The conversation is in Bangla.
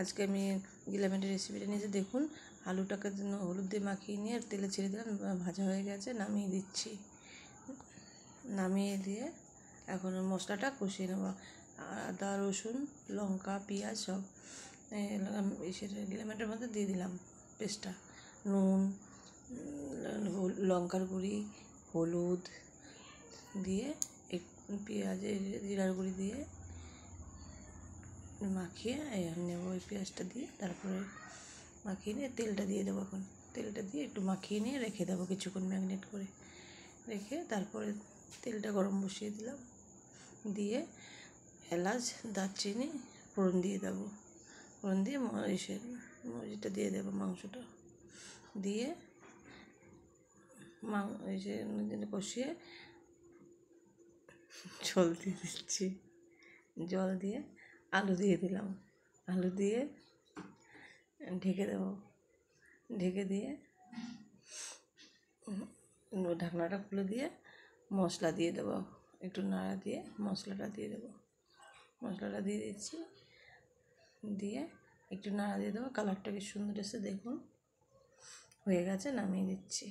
আজকে আমি গিলামেন্টের রেসিপিটা নিয়েছি। দেখুন, আলুটাকে হলুদ দিয়ে মাখিয়ে নিয়ে তেলে ছেড়ে দিলাম, ভাজা হয়ে গেছে, নামিয়ে দিচ্ছি। নামিয়ে দিয়ে এখন মশলাটা কষিয়ে নেব। আদা, রসুন, লঙ্কা, পেঁয়াজ সব গিলামেন্টের মধ্যে দিয়ে দিলাম পেস্টটা। নুন, লঙ্কার গুঁড়ি, হলুদ দিয়ে পেঁয়াজের জিরার গুঁড়ি দিয়ে মাখিয়ে নেব। ওই পেঁয়াজটা দিয়ে তারপরে মাখিয়ে নিয়ে তেলটা দিয়ে দেবো। এখন তেলটা দিয়ে একটু মাখিয়ে নিয়ে রেখে দেবো কিছুক্ষণ, ম্যারিনেট করে রেখে তারপরে তেলটা গরম বসিয়ে দিলাম, দিয়ে এলাচ, দারচিনি ফোড়ন দিয়ে দেবো। ফোড়ন দিয়ে মরিচটা দিয়ে দেবো, মাংসটা দিয়ে কষিয়ে জল দিয়ে দিচ্ছি। জল দিয়ে আলু দিয়ে দিলাম, আলু দিয়ে ঢেকে দেবো। ঢেকে দিয়ে ঢাকনাটা খুলে দিয়ে মশলা দিয়ে দেবো। একটু নাড়া দিয়ে মশলাটা দিয়ে দেবো। মশলাটা দিয়ে দিচ্ছি, দিয়ে একটু নাড়া দিয়ে দেবো। কালারটা বেশ সুন্দর এসে, দেখুন হয়ে গেছে, নামিয়ে দিচ্ছি।